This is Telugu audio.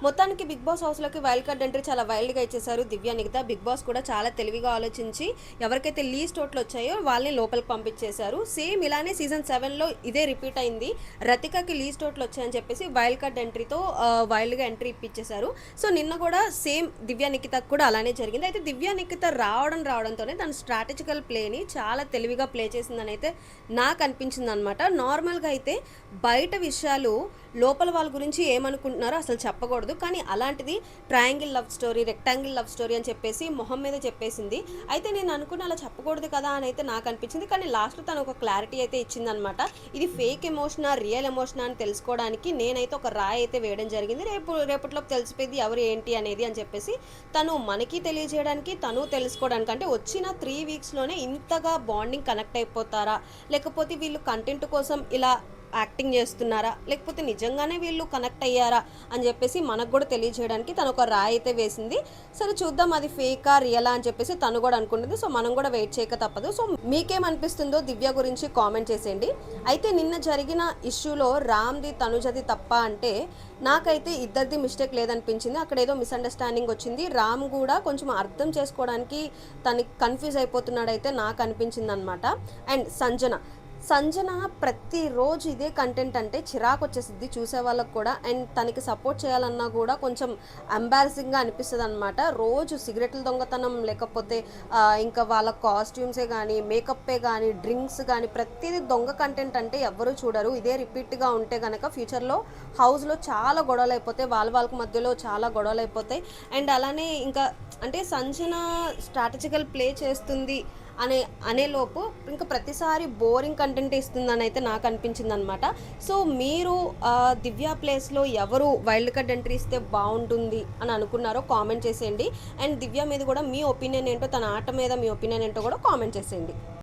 మొత్తానికి బిగ్ బాస్ హౌస్‌లోకి వైల్డ్ కార్డ్ ఎంట్రీ చాలా వైల్డ్‌గా ఇచ్చేశారు దివ్య, నిఖిత. బిగ్ బాస్ కూడా చాలా తెలివిగా ఆలోచించి ఎవరికైతే లీస్ట్ ఓట్లు వచ్చాయో వాళ్ళని లోపలికి పంపించేశారు. సేమ్ ఇలానే సీజన్ 7లో ఇదే రిపీట్ అయింది. రతికకి లీస్ట్ ఓట్లు వచ్చాయని చెప్పేసి వైల్డ్ కార్డ్ ఎంట్రీతో వైల్డ్‌గా ఎంట్రీ ఇప్పించేశారు. సో నిన్న కూడా సేమ్ దివ్య నిఖితకు కూడా అలానే జరిగింది. అయితే దివ్య నిఖిత రావడంతోనే తన స్ట్రాటజికల్ ప్లేని చాలా తెలివిగా ప్లే చేసిందని అయితే నాకు అనిపించింది అనమాట. నార్మల్గా అయితే బయట విషయాలు లోపల వాళ్ళ గురించి ఏమనుకుంటున్నారో అసలు చెప్పకూడదు. కానీ అలాంటిది triangle love story, rectangle love story అని చెప్పేసి మొహం మీద చెప్పేసింది. అయితే నేను అనుకున్న అలా చెప్పకూడదు కదా అని అయితే నాకు అనిపించింది. కానీ లాస్ట్లో తను ఒక క్లారిటీ అయితే ఇచ్చిందనమాట. ఇది ఫేక్ ఎమోషనా, రియల్ ఎమోషనా అని తెలుసుకోవడానికి నేనైతే ఒక రాయి అయితే వేయడం జరిగింది. రేపటిలోపు తెలిసిపోయింది ఎవరు ఏంటి అనేది అని చెప్పేసి తను మనకి తెలియజేయడానికి, తను తెలుసుకోవడానికి. అంటే వచ్చిన 3 వీక్స్లోనే ఇంతగా బాండింగ్ కనెక్ట్ అయిపోతారా, లేకపోతే వీళ్ళు కంటెంట్ కోసం ఇలా యాక్టింగ్ చేస్తున్నారా, లేకపోతే నిజంగానే వీళ్ళు కనెక్ట్ అయ్యారా అని చెప్పేసి మనకు కూడా తెలియజేయడానికి తను ఒక రాయి అయితే వేసింది. సరే చూద్దాం అది ఫేకా రియలా అని చెప్పేసి తను కూడా అనుకుంటుంది. సో మనం కూడా వెయిట్ చేయక తప్పదు. సో మీకేమనిపిస్తుందో దివ్య గురించి కామెంట్ చేసేయండి. అయితే నిన్న జరిగిన ఇష్యూలో రామ్ది తనుజది తప్ప అంటే నాకైతే ఇద్దరిది మిస్టేక్ లేదనిపించింది. అక్కడ ఏదో మిస్అండర్స్టాండింగ్ వచ్చింది. రామ్ కూడా కొంచెం అర్థం చేసుకోవడానికి తనకి కన్ఫ్యూజ్ అయిపోతున్నాడైతే నాకు అనిపించింది అనమాట. అండ్ సంజన ప్రతిరోజు ఇదే కంటెంట్ అంటే చిరాకు వచ్చేసిద్ది చూసే వాళ్ళకు కూడా. అండ్ తనకి సపోర్ట్ చేయాలన్నా కూడా కొంచెం ఎంబారసింగ్గా అనిపిస్తుంది అనమాట. రోజు సిగరెట్ల దొంగతనం, లేకపోతే ఇంకా వాళ్ళ కాస్ట్యూమ్సే కానీ, మేకప్పే కానీ, డ్రింక్స్ కానీ ప్రతిదీ దొంగ కంటెంట్ అంటే ఎవ్వరూ చూడరు. ఇదే రిపీట్గా ఉంటే కనుక ఫ్యూచర్లో హౌస్లో చాలా గొడవలు అయిపోతాయి, వాళ్ళకి మధ్యలో చాలా గొడవలు అయిపోతాయి. అండ్ అలానే ఇంకా అంటే సంజన స్ట్రాటజికల్ ప్లే చేస్తుంది అనేలోపు ఇంకా ప్రతిసారి బోరింగ్ కంటెంట్ ఇస్తుందని అయితే నాకు అనిపించింది అనమాట. సో మీరు దివ్య ప్లేస్లో ఎవరు వైల్డ్ కార్డ్ ఎంట్రీ ఇస్తే బాగుంటుంది అని అనుకున్నారో కామెంట్ చేసేయండి. అండ్ దివ్య మీద కూడా మీ ఒపీనియన్ ఏంటో, తన ఆట మీద మీ ఒపీనియన్ ఏంటో కూడా కామెంట్ చేసేయండి.